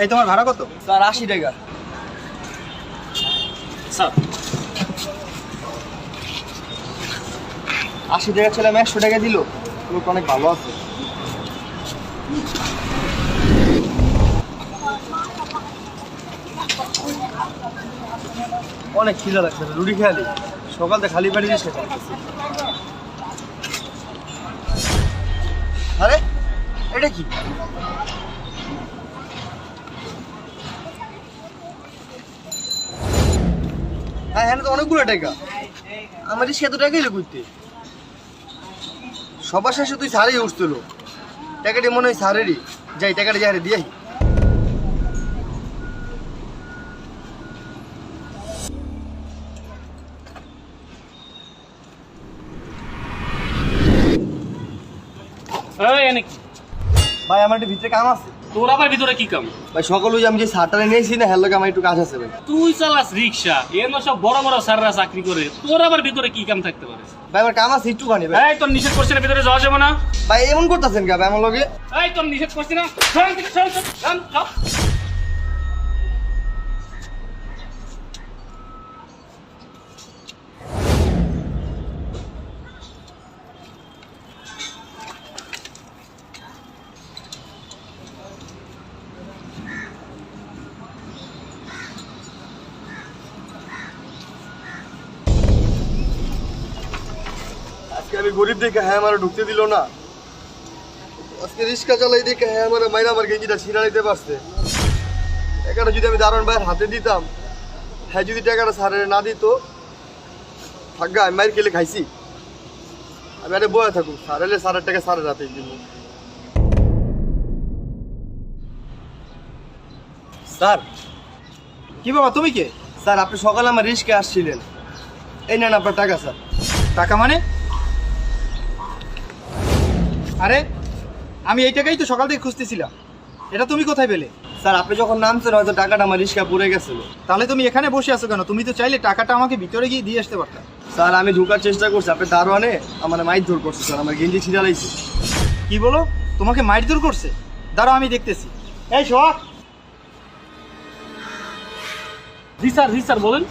এই তোমার ভাড়া কত? স্যার 80 টাকা। স্যার 80 টাকা ছিল, আমি 100 টাকা দিল। লোকটা অনেক ভালো আছে। অনেক খিদা লাগছে, রুটি খেয়ালি সকাল থেকে খালি বাড়ি রিক্সা চালাতেছি। আরে এটা কি? হ্যাঁ হ্যাঁ, তো অনেকগুলো টাকা। আমার রিক্সা এত টাকাই করতে সবার শেষে তুই সারেই উঠছিল। টাকাটি মনে হয় সারেরই। যাই টাকাটা যাই দিয়ে আসি। ভাই আমার একটু ভিতরে কাম আছে। তোর আবার ভিতরে কি কাম? ভাই সকালে ওই আমি যে সারটারে নিয়েছি না, হ্যাঁ লোক আমার একটু কাজ আছে ভাই। তুই চালাস রিক্সা, এর সব বড় বড় স্যাররা চাকরি করে, তোর আবার ভিতরে কি কাম থাকতে পারে? ভাই আমার কাম আছে একটুখানি ভাই। এই তোর নিষেধ করছে না ভিতরে যাওয়া যাবে না? ভাই এমন করতেছেন কে ভাই আমার লগে? এই তোর নিষেধ করছে না, শোন থেকে শোন শোন শোন। আজকে আমি গরিব দেখে হ্যাঁ আমার ঢুকতে দিল না। আজকে রিক্সা চালাই দেখে হ্যাঁ আমার মাইনা আমার গেঞ্জিটা ছিঁড়া নিতে পারছে। টাকাটা যদি আমি দারোয়ান ভাইয়ের হাতে দিতাম, হ্যাঁ যদি টাকাটা সারে না দিত, থাকা আমি মায়ের খেলে খাইছি। আমি আরে বয়ে থাকুক, সারেলে সারের টাকা সারের হাতে দিব। স্যার কি বাবা, তুমি কে? স্যার আপনি সকালে আমার রিস্কে আসছিলেন, এই নেন আপনার টাকা। স্যার টাকা মানে? আরে আমি এই টাকাই তো সকাল থেকে খুঁজতেছিলাম, এটা তুমি কোথায় পেলে? স্যার আপনি যখন নামছেন হয়তো টাকাটা আমার রিস্কা পড়ে গেছিল। তাহলে তুমি এখানে বসে আছো কেন? তুমি তো চাইলে টাকাটা আমাকে ভিতরে গিয়ে দিয়ে আসতে পারতা। স্যার আমি ঢোকার চেষ্টা করছি, আপনি দারোয়ানে আমার মাইর করছে স্যার, আমার গেঞ্জি ছিঁড়া লাইছে। কি বলো? তোমাকে মারধর করছে? দাঁড়াও আমি দেখতেছি। এই সোহাগ, জি স্যার বলেন।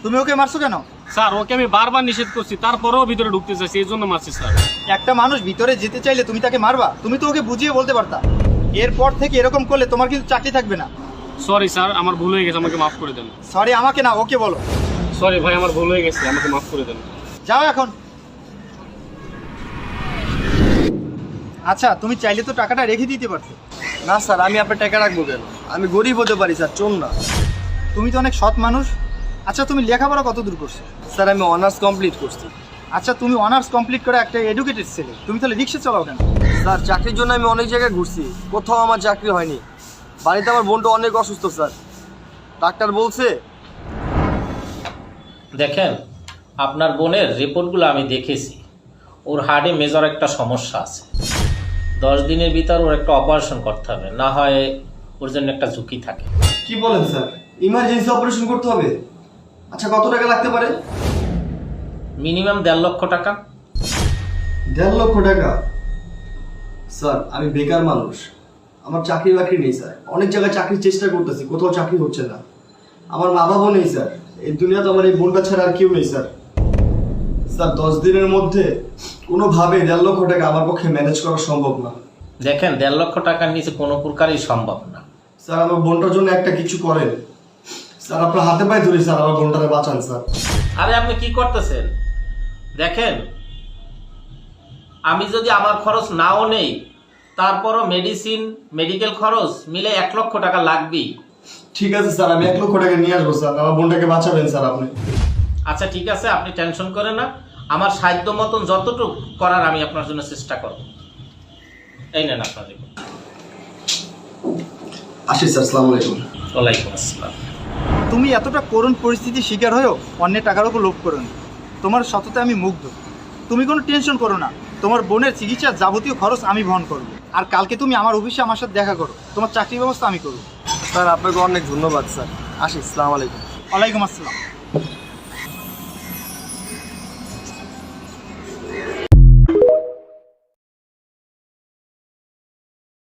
তুমি ওকে মারছো কেন? স্যার ওকে আমি বারবার নিষেধ করছি, তারপরেও ভিতরে ঢুকতে চাইছি, এই জন্য মারছি স্যার। একটা মানুষ ভিতরে যেতে চাইলে তুমি তাকে মারবা? তুমি তো ওকে বুঝিয়ে বলতে পারতা। এরপর থেকে এরকম করলে তোমার কিন্তু চাকরি থাকবে না। সরি স্যার, আমার ভুল হয়ে গেছে, আমাকে মাফ করে দেন। সরি আমাকে না, ওকে বলো। সরি ভাই, আমার ভুল হয়ে গেছে, আমাকে মাফ করে দেন। যাও এখন। আচ্ছা তুমি চাইলে তো টাকাটা রেখে দিতে পারতে। না স্যার, আমি আপনার টাকা রাখবো কেন? আমি গরিব হতে পারি স্যার, চোর না। তুমি তো অনেক সৎ মানুষ। আচ্ছা তুমি লেখাপড়া কত দূর করছো? স্যার আমি অনার্স কমপ্লিট করছি। আচ্ছা তুমি অনার্স কমপ্লিট করে একটা এডুকেটেড ছেলে, তুমি তাহলে রিক্সা চালাও কেন? স্যার চাকরির জন্য আমি অনেক জায়গায় ঘুরছি, কোথাও আমার চাকরি হয়নি। বাড়িতে আমার বোনটা অনেক অসুস্থ স্যার, ডাক্তার বলছে। দেখেন, আপনার বোনের রিপোর্টগুলো আমি দেখেছি, ওর হার্টে মেজর একটা সমস্যা আছে। 10 দিনের ভিতর ওর একটা অপারেশন করতে হবে, না হয় ওর জন্য একটা ঝুঁকি থাকে। কি বলেন স্যার, ইমার্জেন্সি অপারেশন করতে হবে? আচ্ছা কত টাকা লাগতে পারে? মিনিমাম 1.5 লক্ষ টাকা। 1.5 লক্ষ টাকা? স্যার আমি বেকার মানুষ, আমার চাকরি বাকরি নেই স্যার। অনেক জায়গায় চাকরির চেষ্টা করতেছি, কোথাও চাকরি হচ্ছে না। আমার মা বাবাও নেই স্যার, এই দুনিয়াতে আমার এই বোনটা ছাড়া আর কেউ নেই স্যার। স্যার 10 দিনের মধ্যে কোনোভাবে 1.5 লক্ষ টাকা আমার পক্ষে ম্যানেজ করা সম্ভব না। দেখেন, 1.5 লক্ষ টাকার নিচে কোনো প্রকারই সম্ভব না। স্যার আমার বোনটার জন্য একটা কিছু করেন স্যার, আপনার হাতে পায়ে ধরি স্যার, আমার বোনটারে বাঁচান স্যার। আরে আপনি কি করতেছেন? দেখেন, আমি যদি আমার খরচ নাও নেই, তারপরও মেডিসিন মেডিকেল খরচ মিলে 1 লক্ষ টাকা লাগবেই। ঠিক আছে স্যার, আমি 1 লক্ষ টাকা নিয়ে আসবো স্যার, আমার বোনটাকে বাঁচাবেন স্যার আপনি। আচ্ছা ঠিক আছে, আপনি টেনশন করেন না, আমার সাধ্য মতন যতটুকু করার আমি আপনার জন্য চেষ্টা করব। এই নেন আপনার রিপোর্ট। আসি স্যার, আসসালামু আলাইকুম। ওয়ালাইকুম আসসালাম। তুমি এতটা করুণ পরিস্থিতির শিকার হয়েও অন্যের টাকার উপর লোভ করো না। তোমার সততা আমি মুগ্ধ। তুমি কোনো টেনশন করো না, তোমার বোনের চিকিৎসার যাবতীয় খরচ আমি বহন করবো। আর কালকে তুমি আমার অফিসে আমার সাথে দেখা করো, তোমার চাকরির ব্যবস্থা আমি করবো। স্যার আপনাকে অনেক ধন্যবাদ স্যার, আসি, আসসালামু আলাইকুম। ওয়ালাইকুম আসসালাম।